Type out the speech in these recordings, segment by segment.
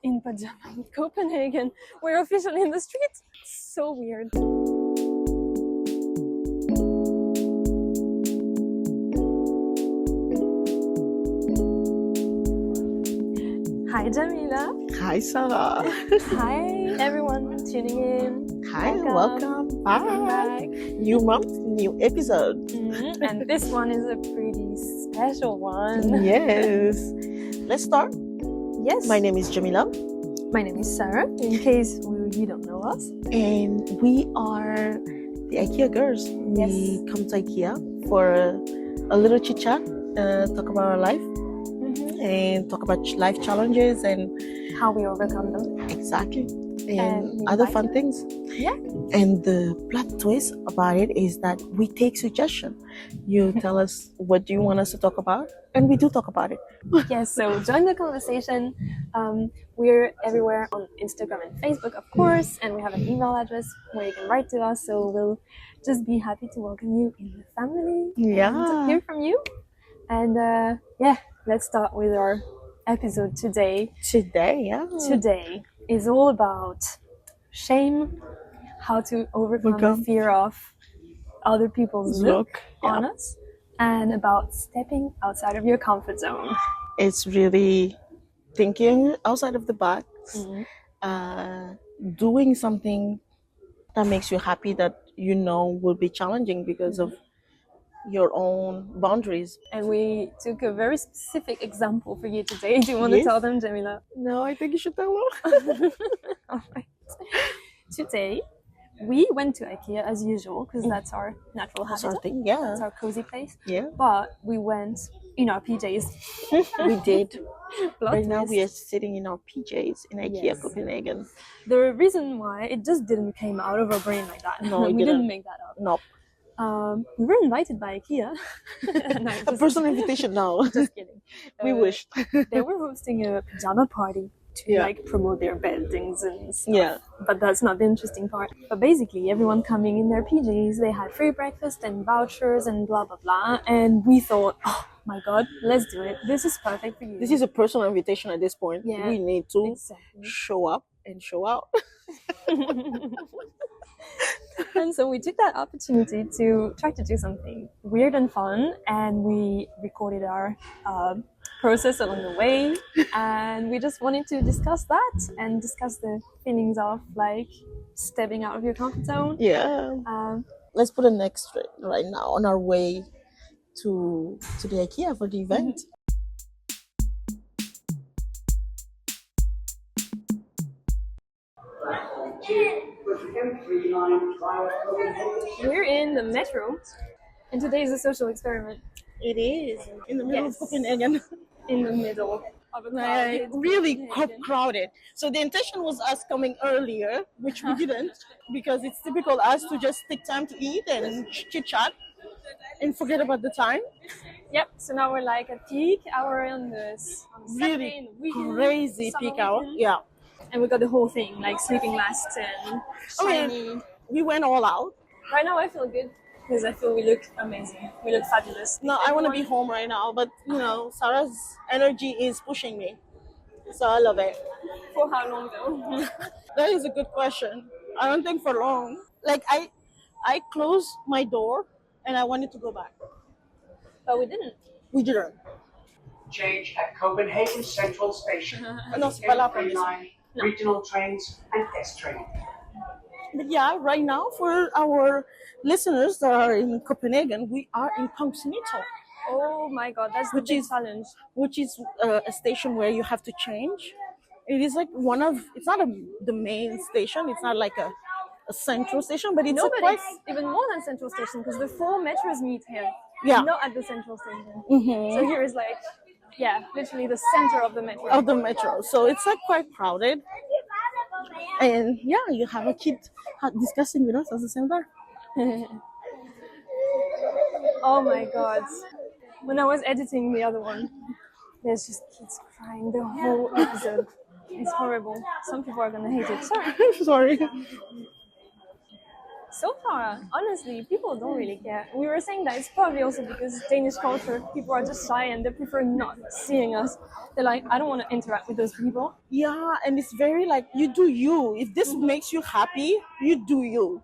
in pajama in Copenhagen. We're officially in the streets. It's so weird. Hi Djamila. Hi, Sarah. Hi everyone tuning in. Hi, welcome back. New month, new episode. And this one is a pretty special one. Yes. Let's start. Yes. My name is Djamila. My name is Sarah, in case you don't know us. And we are the Ikea Girls. Yes. We come to Ikea for a little chit chat, talk about our life, and talk about life challenges and how we overcome them. Exactly. And And other fun things. Yeah. And the plot twist about it is that we take suggestion. You tell us what do you want us to talk about, and we do talk about it. Yes, so join the conversation. We're everywhere on Instagram and Facebook, of course, and we have an email address where you can write to us. So we'll just be happy to welcome you in the family. Yeah. And to hear from you. And let's start with our episode today. Today is all about shame, how to overcome the fear of other people's look on us, and about stepping outside of your comfort zone. It's really thinking outside of the box, doing something that makes you happy that you know will be challenging because of your own boundaries. And we took a very specific example for you today. Do you want to tell them, Djamila? No, I think you should tell them. All right. Today, we went to Ikea as usual because that's our natural habitat. That's our cozy place. Yeah. But we went in our PJs. We did. Right now twist. we are sitting in our PJs in Ikea Yes. Copenhagen. The reason why it just didn't came out of our brain like that. No, it we didn't. didn't make that up. Nope. We were invited by Ikea. No, A personal invitation now. Just kidding. We wished. They were hosting a pajama party to like promote their beddings and stuff. Yeah. But that's not the interesting part. But basically, everyone coming in their PJs, they had free breakfast and vouchers and blah blah blah. And we thought, oh my god, let's do it. This is perfect for you. This is a personal invitation at this point. Yeah, we need to exactly. show up and show out. And so we took that opportunity to try to do something weird and fun, and we recorded our process along the way, and we just wanted to discuss that and discuss the feelings of like stepping out of your comfort zone. Yeah. Let's put a next right now on our way to the Ikea for the event. We're in the metro, and today is a social experiment. It is in the middle of Copenhagen. In the middle of a crowded Really Copenhagen. crowded. So the intention was us coming earlier, which we didn't, because it's typical us to just take time to eat and chit chat and forget about the time. Yep. So now we're like at peak hour on the Saturday, in the weekend, Crazy summer peak hour. weekend. Yeah. And we got the whole thing, like sleeping masks and shiny. We went all out. Right now I feel good because I feel we look amazing. We look fabulous. No, I want to be home right now, but you know, Sarah's energy is pushing me. So I love it. For how long though? That is a good question. I don't think for long. Like I closed my door and I wanted to go back. But we didn't. We didn't. Change at Copenhagen Central Station. No, c'est pas là pour ça. Regional trains and test train. But yeah, right now for our listeners that are in Copenhagen, we are in Kongsnito, Oh my god, that's the big challenge. which is a station where you have to change. It is like it's not the main station. It's not like a central station, but it's No, a but quite. it's even more than central station because the 4 metros meet here. Yeah. Not at the central station. Mhm. So here is like, literally the center of the metro. Of the metro, so it's like quite crowded, and yeah, you have a kid discussing with us at the same time. Oh my god. When I was editing the other one, there's just kids crying the whole episode. It's horrible. Some people are gonna hate it. Sorry. Sorry. So far, honestly, people don't really care. We were saying that it's probably also because Danish culture, people are just shy and they prefer not seeing us. They're like, I don't want to interact with those people. Yeah, and it's very like you do you. If this makes you happy, you do you.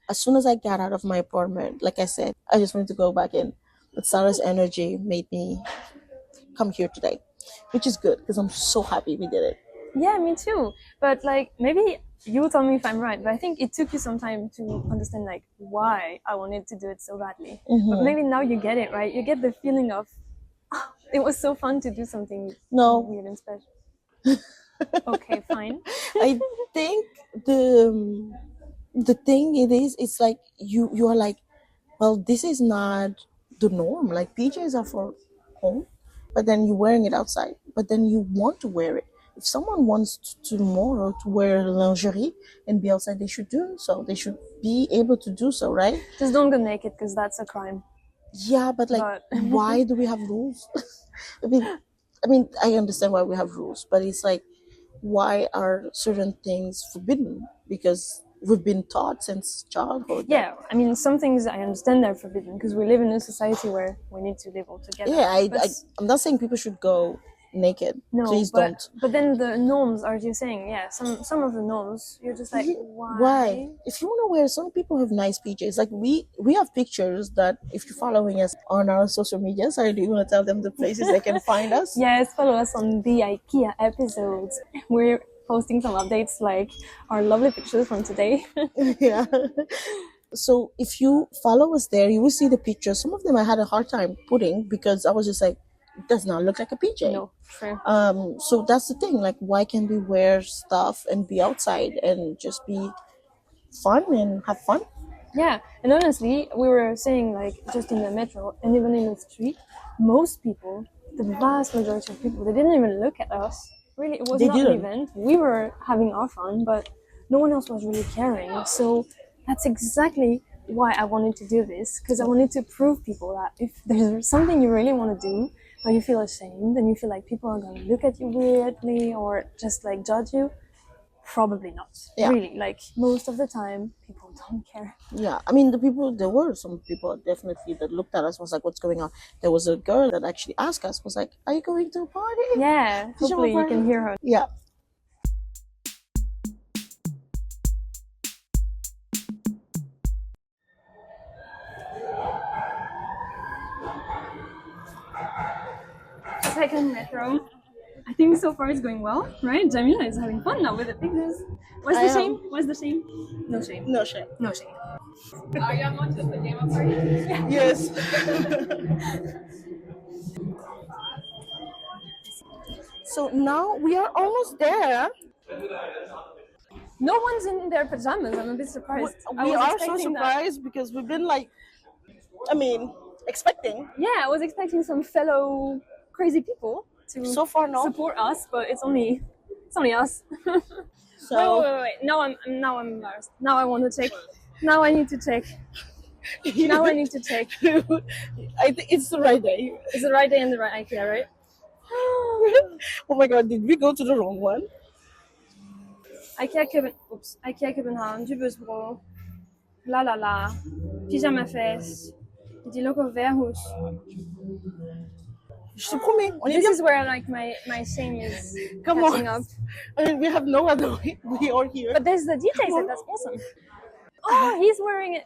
As soon as I got out of my apartment, like I said, I just wanted to go back in. But Sarah's energy made me come here today, which is good because I'm so happy we did it. Yeah, me too. But like, maybe you tell me if I'm right, but I think it took you some time to understand like why I wanted to do it so badly. But maybe now you get it, right? You get the feeling of it was so fun to do something weird and special. Okay, fine. I think the thing it is, it's like you are like, well, this is not the norm. Like PJs are for home, but then you're wearing it outside. But then you want to wear it. If someone wants to tomorrow to wear lingerie and be outside, they should do so. They should be able to do so, right? Just don't go naked because that's a crime. Yeah, but like, why do we have rules? I mean, I understand why we have rules, but it's like, why are certain things forbidden? Because we've been taught since childhood. Yeah, I mean, some things I understand they're forbidden because we live in a society where we need to live all together. Yeah, I'm not saying people should go naked. No, please but, don't. But then the norms are just saying, yeah, some of the norms, you're just like, why? If you want to wear, some people have nice PJs. Like we have pictures that if you're following us on our social media, sorry, do you want to tell them the places they can find us? Yes, follow us on the Ikea Episodes. We're posting some updates like our lovely pictures from today. Yeah. So if you follow us there, you will see the pictures. Some of them I had a hard time putting because I was just like, it does not look like a PJ. No, true. So that's the thing. Like, why can't we wear stuff and be outside and just be fun and have fun? Yeah, and honestly, we were saying like just in the metro and even in the street, most people, the vast majority of people, they didn't even look at us. Really, it was not an event. We were having our fun, but no one else was really caring. So that's exactly why I wanted to do this, because I wanted to prove people that if there's something you really want to do, but you feel ashamed and you feel like people are going to look at you weirdly or just like judge you, probably not. Yeah. Really, like most of the time, people don't care. Yeah, I mean, there were some people definitely that looked at us, was like, what's going on? There was a girl that actually asked us, was like, are you going to a party? Yeah, hopefully you can hear her. Yeah. Second metro. I think so far it's going well, right? Djamila is having fun now with the pictures. What's the shame? What's the shame? No shame. No shame. No shame. Are you going to the pajama party? Yes. So now we are almost there. No one's in their pajamas. I'm a bit surprised. We are so surprised because we've been like, expecting. Yeah, I was expecting some fellow crazy people to so far no support us, but it's only us. So wait. Now I'm embarrassed. Now I want to check. Now I need to check. Now I need to check. I think it's the right day. It's the right day and the right Ikea, right? Oh my god, did we go to the wrong one? Ikea København, Dybøsbro, la, pyjama fest, de loco værhus. This is where like my shame is catching up. I mean, we have no other way. We are here. But there's the DJ set. That's awesome. Oh, he's wearing it.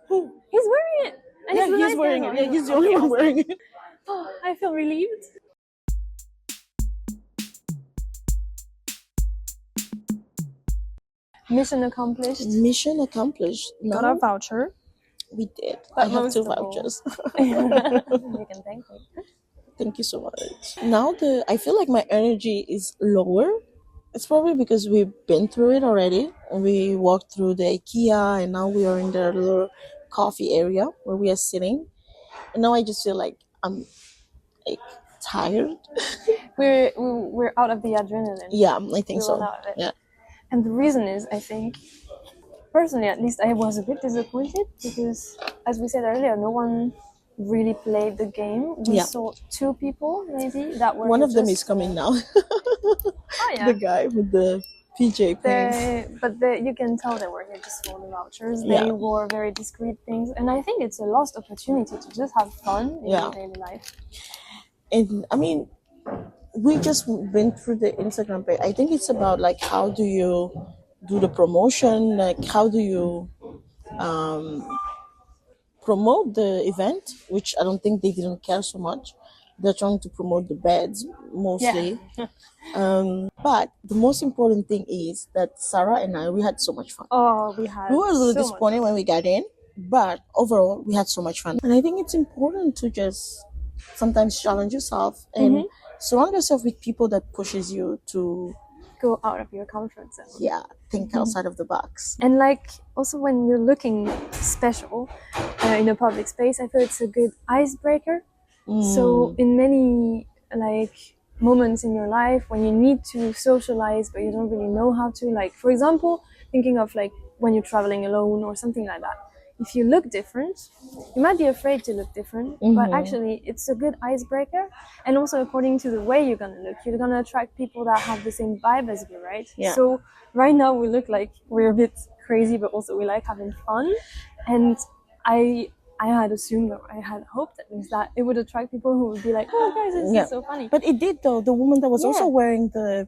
Who? He's wearing it. And yeah, he's wearing it. Yeah, he's the only one wearing it. Oh, I feel relieved. Mission accomplished. Mission accomplished. Got our voucher. We did. But I have 2 vouchers. You can thank me. Thank you so much. Now I feel like my energy is lower. It's probably because we've been through it already. We walked through the IKEA and now we are in the little coffee area where we are sitting. And now I just feel like I'm like tired. We're out of the adrenaline. Yeah, I think so. Yeah. And the reason is, I think, personally at least, I was a bit disappointed because, as we said earlier, no one really played the game. We Yeah. saw 2 people maybe that were One of them is just, coming now. Oh yeah. The guy with the PJ pants. You can tell they were here just for the vouchers. Yeah. They wore very discreet things, and I think it's a lost opportunity to just have fun in Yeah. your daily life. And I mean, we just went through the Instagram page. I think it's about like how do you do the promotion, like how do you promote the event, which I don't think they didn't care so much. They're trying to promote the beds mostly. But the most important thing is that Sarah and I, we had so much fun. Oh, we had. We were a little so much disappointed when we got in, but overall, we had so much fun. And I think it's important to just sometimes challenge yourself and surround yourself with people that pushes you to go out of your comfort zone. think outside of the box. And like also when you're looking special in a public space, I feel it's a good icebreaker. So in many like moments in your life when you need to socialize but you don't really know how to, like for example, thinking of like when you're traveling alone or something like that. If you look different, you might be afraid to look different, but actually it's a good icebreaker. And also according to the way you're gonna look, you're gonna attract people that have the same vibe as you, right? Yeah. So right now we look like we're a bit crazy, but also we like having fun. And I had assumed, or I had hoped at least, that it would attract people who would be like, oh guys, this is so funny. But it did though. The woman that was also Yeah. wearing the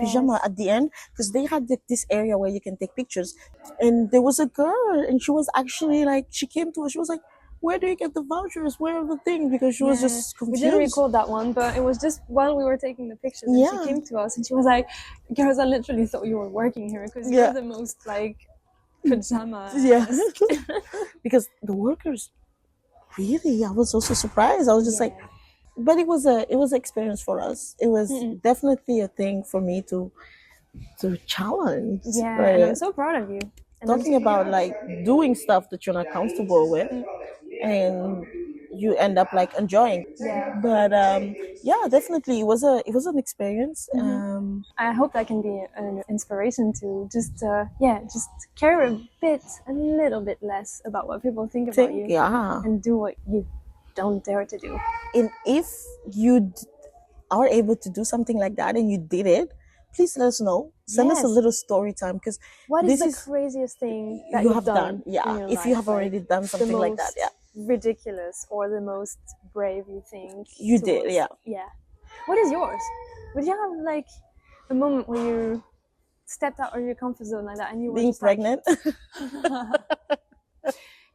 pyjama at the end, because they had this area where you can take pictures, and there was a girl, and she was actually like, she came to us, she was like, where do you get the vouchers? Where are the things? Because she was just We confused. didn't record that one, but it was just while we were taking the pictures, and she came to us and she was like, girls, I literally thought you were working here because you're the most like pajama. Because the workers, really, I was also surprised. I was just like, but it was an experience for us. It was definitely a thing for me to challenge. Yeah, right? and I'm so proud of you. And Talking about like doing stuff that you're not comfortable with, and you end up like enjoying. Yeah. But definitely it was an experience. I hope that can be an inspiration to just care a little bit less about what people think about you, and do what you don't dare to do. And if you are able to do something like that and you did it, please let us know. Send us a little story time, because what is the craziest thing that you you've have done? Yeah, if you have already done something like that, ridiculous or the most brave you think you did. Yeah. What is yours? Would you have like a moment where you stepped out of your comfort zone like that and you were being just pregnant?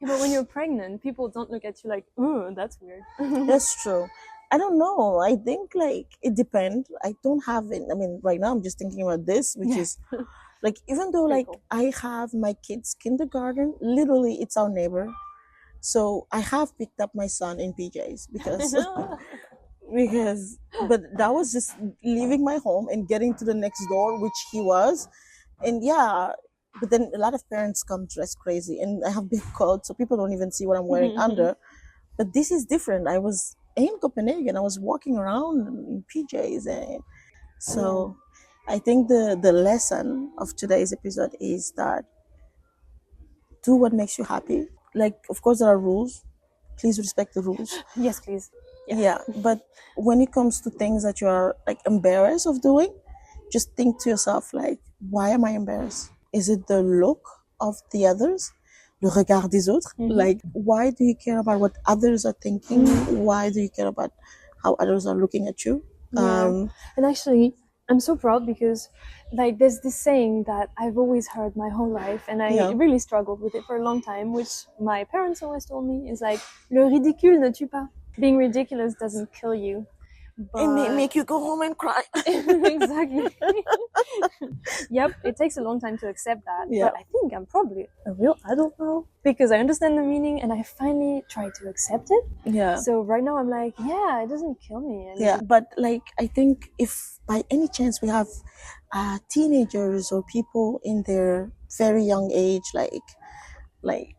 But when you're pregnant, people don't look at you like, ooh, that's weird. That's true. I don't know. I think like it depends. I don't have it. I mean, right now I'm just thinking about this, which is like, even though like cool. I have my kids' kindergarten, literally it's our neighbor. So I have picked up my son in PJs because but that was just leaving my home and getting to the next door, which he was. And but then a lot of parents come dressed crazy, and I have big coats, so people don't even see what I'm wearing under. But this is different. I was in Copenhagen. I was walking around in PJs, and so I think the lesson of today's episode is that do what makes you happy. Like, of course, there are rules. Please respect the rules. Yes, please. But when it comes to things that you are like embarrassed of doing, just think to yourself, like, why am I embarrassed? Is it the look of the others? Le regard des autres? Like, why do you care about what others are thinking? Why do you care about how others are looking at you? And actually, I'm so proud because like there's this saying that I've always heard my whole life, and I really struggled with it for a long time, which my parents always told me is like, le ridicule ne tue pas. Being ridiculous doesn't kill you. But... It may make you go home and cry. Exactly. Yep, it takes a long time to accept that. But I think I'm probably a real adult now because I understand the meaning and I finally try to accept it. So right now I'm like, it doesn't kill me. And but like, I think if by any chance we have teenagers or people in their very young age, like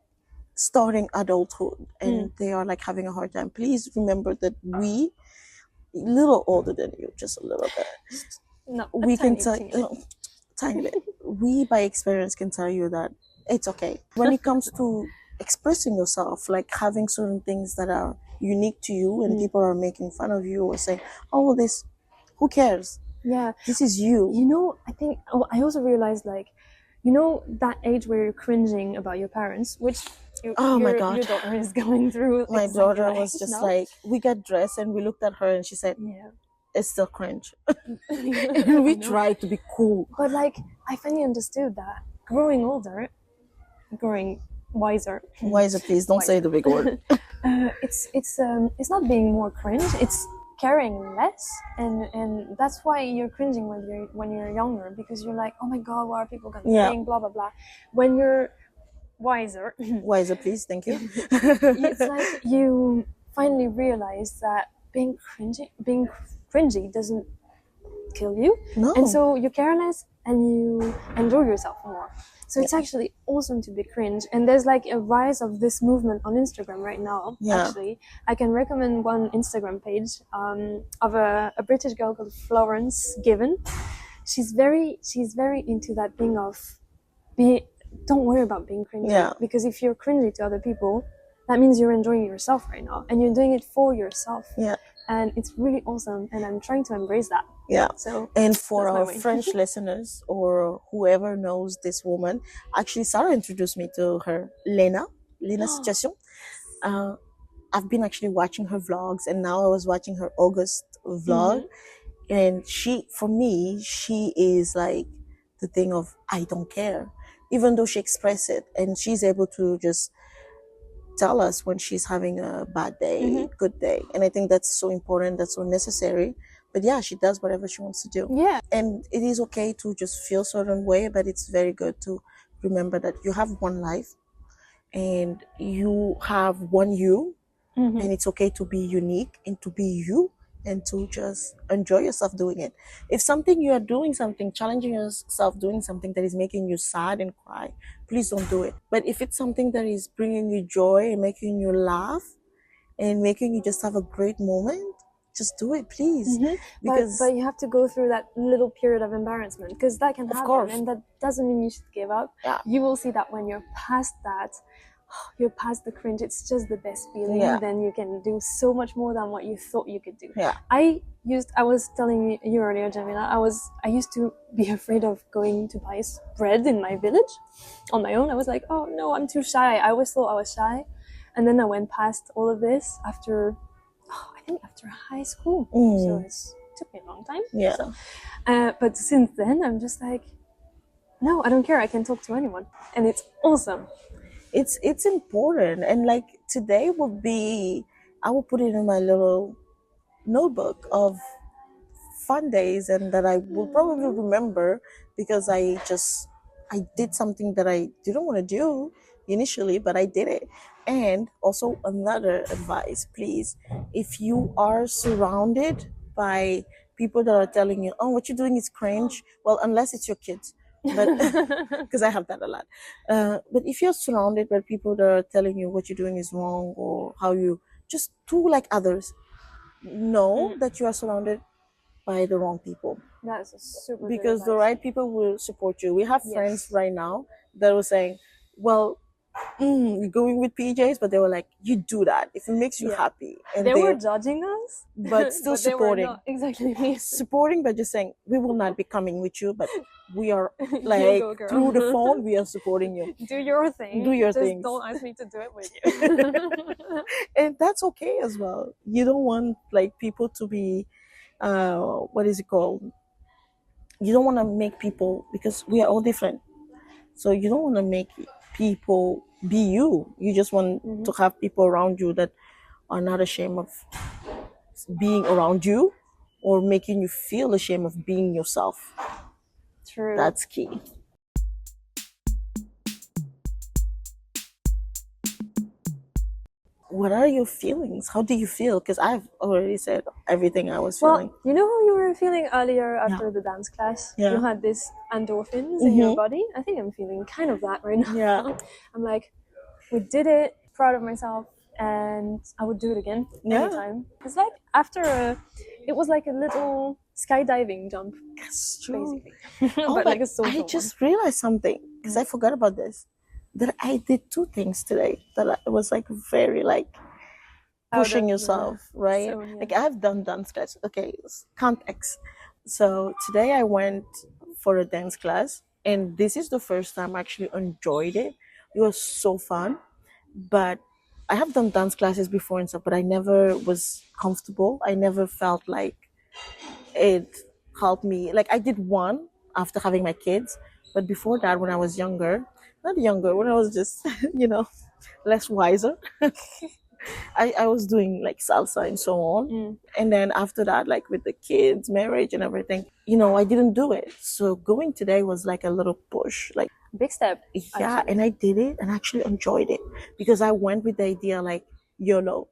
starting adulthood, and they are like having a hard time, please remember that we, little older than you, just a little bit. No, we can tell tiny bit. We by experience can tell you that it's okay. When it comes to expressing yourself, like having certain things that are unique to you, and people are making fun of you or saying, "Oh, this, who cares? Yeah. This is you." You know, I think I also realized, like, you know, that age where you're cringing about your parents, which my God. your daughter is going through. My exactly daughter that was age just now. like, we got dressed and we looked at her and she said, Yeah. "It's still cringe." I And we know. tried to be cool. But like, I finally understood that growing older, growing wiser. Wiser, please don't say the big word. It's not being more cringe. It's caring less, and that's why you're cringing when you're younger, because you're like, oh my god, what are people gonna think? Blah blah blah. When you're wiser, Wiser, please, thank you. it's like you finally realize that being cringy doesn't kill you, No. and so you care less and you enjoy yourself more. So it's actually awesome to be cringe, and there's like a rise of this movement on Instagram right now. Actually, I can recommend one Instagram page of a British girl called Florence Given. She's very into that thing of don't worry about being cringy, because if you're cringy to other people, that means you're enjoying yourself right now, and you're doing it for yourself. And it's really awesome, and I'm trying to embrace that. So, and for our French listeners or whoever knows this woman, actually Sarah introduced me to her, Lena Situation. I've been actually watching her vlogs, and now I was watching her August vlog, and for me she is like the thing of, I don't care, even though she expresses it, and she's able to just tell us when she's having a bad day, good day. And I think that's so important, that's so necessary. But yeah, she does whatever she wants to do. And it is okay to just feel a certain way, but it's very good to remember that you have one life and you have one you, and it's okay to be unique and to be you, and to just enjoy yourself doing it. If you are doing something, challenging yourself doing something that is making you sad and cry, please don't do it. But if it's something that is bringing you joy and making you laugh and making you just have a great moment, just do it, please. Because but you have to go through that little period of embarrassment, because that can happen, and that doesn't mean you should give up. You will see that when you're past that, you're past the cringe, it's just the best feeling. Then you can do so much more than what you thought you could do. I was telling you earlier, Djamila, I used to be afraid of going to buy bread in my village on my own. I was like, oh no, I'm too shy. I always thought I was shy, and then I went past all of this after high school. So it took me a long time. So, but since then, I'm just like, no, I don't care. I can talk to anyone, and it's awesome. It's important. And like today I will put it in my little notebook of fun days, and that I will probably remember, because I did something that I didn't want to do initially, but I did it. And also another advice, please, if you are surrounded by people that are telling you, oh, what you're doing is cringe, well, unless it's your kids, but because I have that a lot. But if you're surrounded by people that are telling you what you're doing is wrong, or how you just do like others, know that you are surrounded by the wrong people. That's a super because good the advice. right people will support you. We have friends right now that were saying, well, you're going with PJs, but they were like, you do that if it makes you happy. And they were judging us, but still supporting. Exactly. Supporting, but just saying, we will not be coming with you, but we are like go, through the phone, we are supporting you. Do your thing. Do your just things. Don't ask me to do it with you. And that's okay as well. You don't want like people to be, what is it called? You don't want to make people, because we are all different. So you don't want to make people be you. You just want to have people around you that are not ashamed of being around you, or making you feel ashamed of being yourself. True. That's key. What are your feelings? How do you feel? Because I've already said everything I was feeling. Well, you know how you were feeling earlier after the dance class? You had this endorphins in your body. I think I'm feeling kind of that right now. I'm like, we did it, proud of myself, and I would do it again anytime. It's like it was like a little skydiving jump. That's true. Basically. Oh, but like a social I just realized something, because I forgot about this. That I did two things today that I was like very like, pushing of the yourself, right? zone, yeah. Like I've done dance class. Okay, context. So today I went for a dance class, and this is the first time I actually enjoyed it. It was so fun, but I have done dance classes before and stuff, but I never was comfortable. I never felt like it helped me. Like I did one after having my kids, but before that, when I was younger, not younger, when I was just, less wiser, I was doing like salsa and so on. And then after that, like with the kids, marriage and everything, I didn't do it. So going today was like a little push. Like, Big step. yeah, actually. and I did it and actually enjoyed it because I went with the idea like YOLO.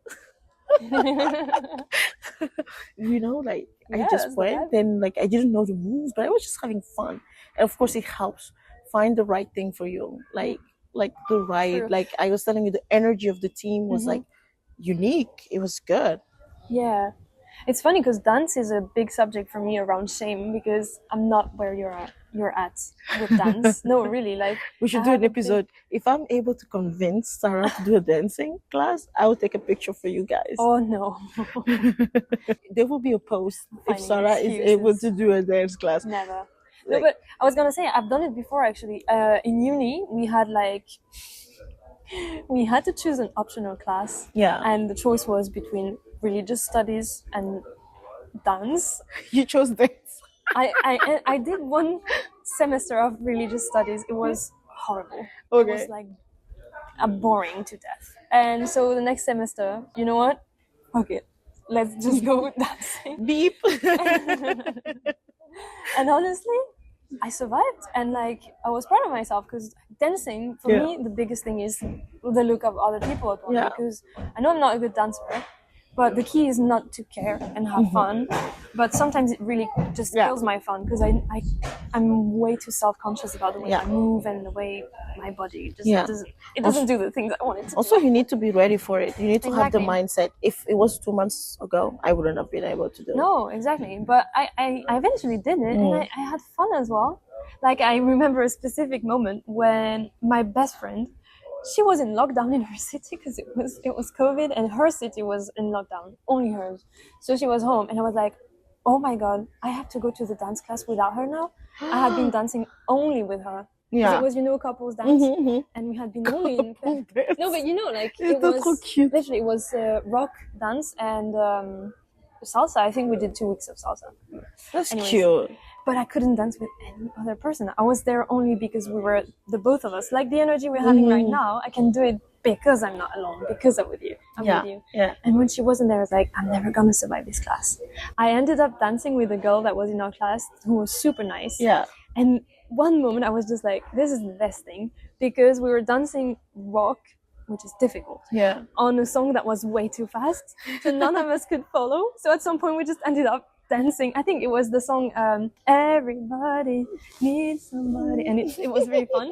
Like I Yeah, just that's the went vibe. and like I didn't know the moves, but I was just having fun. And of course it helps find the right thing for you. Like the right, True. like I was telling you, the energy of the team was like unique. It was good. Yeah. It's funny because dance is a big subject for me around shame because I'm not where you're at with dance. No, really, like We should I do have an a big- episode. If I'm able to convince Sarah to do a dancing class, I will take a picture for you guys. Oh no. There will be a post if Finding Sarah is able excuses. to do a dance class. Never. No, Like- but I was gonna say I've done it before actually. In uni we had to choose an optional class. Yeah. And the choice was between religious studies and dance. You chose dance. I did one semester of religious studies. It was horrible. Okay. It was like boring to death. And so the next semester, you know what? Okay, let's just go with dancing. Beep. And honestly, I survived, and like I was proud of myself because dancing for Yeah. me, the biggest thing is the look of other people upon me. Yeah. Because I know I'm not a good dancer, but the key is not to care and have fun. But sometimes it really just Yeah. kills my fun because I'm way too self-conscious about the way Yeah. I move and the way my body just Yeah. doesn't do the things I want it to. Also, you need to be ready for it. You need to have the Exactly. mindset. If it was 2 months ago, I wouldn't have been able to do it. No, exactly. But I eventually did it, and I had fun as well. Like I remember a specific moment when my best friend, she was in lockdown in her city because it was COVID, and her city was in lockdown, only hers. So she was home, and I was like, oh my god, I have to go to the dance class without her now. I had been dancing only with her. 'Cause Yeah. it was couples dance, and we had been only in pair. No, but like it That's so was cute. literally it was rock dance and salsa. I think we did 2 weeks of salsa. That's Anyways. cute. But I couldn't dance with any other person. I was there only because we were the both of us. Like the energy we're having right now, I can do it because I'm not alone, because I'm with you. I'm Yeah. with you. Yeah. And when she wasn't there, I was like, I'm never gonna survive this class. I ended up dancing with a girl that was in our class who was super nice. Yeah. And one moment I was just like, this is the best thing, because we were dancing rock, which is difficult, Yeah. on a song that was way too fast, so none of us could follow. So at some point we just ended up dancing. I think it was the song Everybody Needs Somebody, and it was really fun.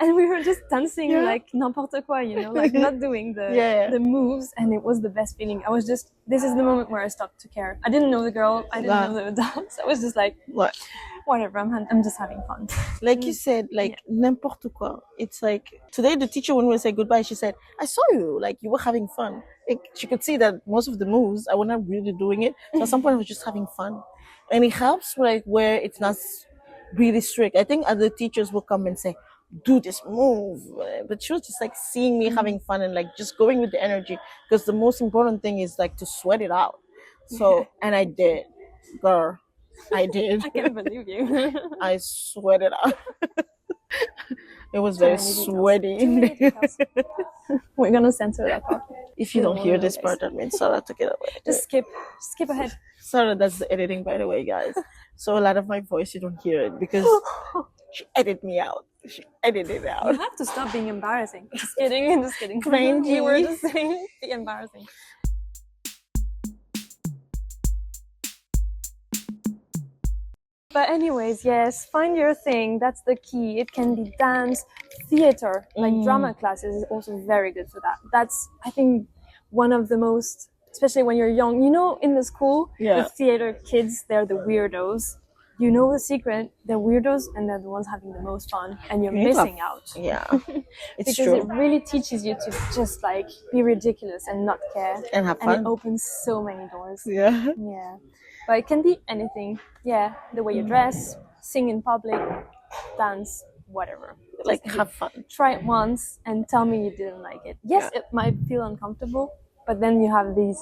And we were just dancing like n'importe quoi, like not doing the moves, and it was the best feeling. I was just, this is the moment where I stopped to care. I didn't know the girl, I didn't know the dance. I was just like, What? whatever, I'm just having fun. Like you said, like n'importe quoi. It's like today the teacher, when we said goodbye, she said, I saw you, like you were having fun. Like she could see that most of the moves I was not really doing it. So at some point I was just having fun. And it helps like where it's not really strict. I think other teachers will come and say, do this move. But she was just like seeing me having fun and like just going with the energy. Because the most important thing is like to sweat it out. So and I did. Girl. I did. I can't believe you. I sweated out. It was very sweaty. We're gonna censor that part. If you don't hear this part, that means Sarah took it away. Just skip ahead. Sarah does the editing, by the way, guys. So a lot of my voice, you don't hear it because she edited me out. She edited it You out. have to stop being embarrassing. Just kidding, just kidding. Cringy. You were just saying be embarrassing. But anyways, yes, find your thing. That's the key. It can be dance, theater, like drama classes is also very good for that. That's, I think, one of the most, especially when you're young. In the school, the theater kids, they're the weirdos. you know the secret. They're weirdos, and they're the ones having the most fun, and you're You need to missing out. Yeah, it's Because true. it really teaches you to just like be ridiculous and not care, And have and it fun. opens so many doors. Yeah. Yeah, but it can be anything. Yeah, the way you dress, sing in public, dance, whatever. Like, Just have fun. try it once and tell me you didn't like it. Yes, it might feel uncomfortable, but then you have these.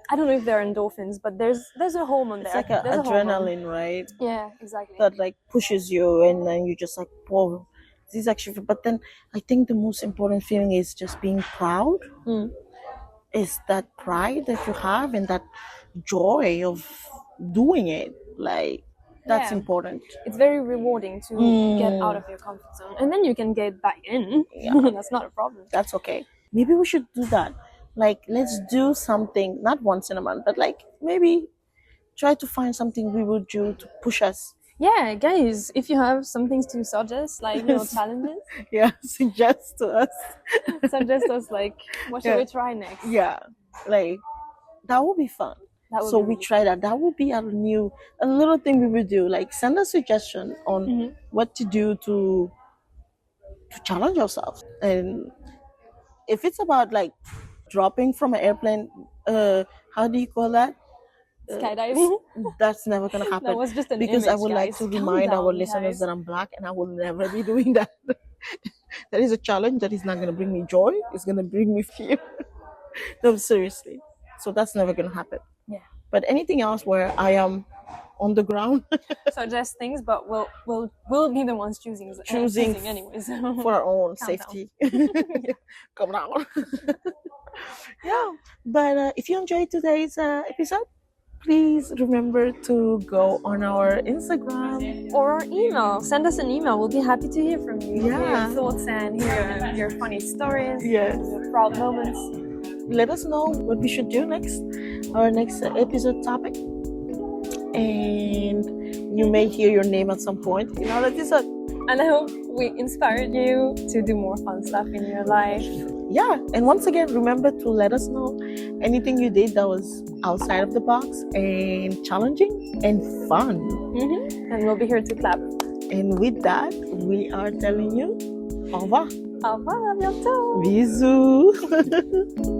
I don't know if they're endorphins, but there's a hormone It's there. like an There's a hormone. adrenaline, right? Yeah, exactly. That like pushes you, and then you just like, whoa, this is actually. But then I think the most important feeling is just being proud. Is that pride that you have and that joy of doing it. Like, that's Yeah. important. It's very rewarding to get out of your comfort zone, and then you can get back in. That's not a problem. That's okay. Maybe we should do that. Like, let's do something, not once in a month, but like maybe try to find something we will do to push us. Yeah, guys, if you have some things to suggest, like challenges, Yeah, suggest to us. suggest us like what shall Yeah. we try next? Yeah, like that would be fun. That would So be we really try that. That would be a little thing we will do. Like, send a suggestion on what to do to challenge ourselves. And if it's about like dropping from an airplane, how do you call that? skydiving. That's never gonna happen. That was just an Because I image, would like guys. to Calm remind our down, listeners guys. that I'm black and I will never be doing that. That is a challenge that is not gonna bring me joy. It's gonna bring me fear. No, seriously. So that's never gonna happen. Yeah. But anything else where I am on the ground Suggest things, but we'll be the ones choosing anyways. for our own Calm safety. Come down. Yeah. But if you enjoyed today's episode, please remember to go on our Instagram. Or our email. Send us an email. We'll be happy to hear from you. Hear Yeah. your thoughts and hear your funny stories. Yes. Your proud moments. Let us know what we should do next, our next episode topic. And you may hear your name at some point in our episode. And I hope we inspired you to do more fun stuff in your life. Yeah, and once again, remember to let us know anything you did that was outside of the box and challenging and fun. And we'll be here to clap. And with that, we are telling you, au revoir. Au revoir, à bientôt. Bisous.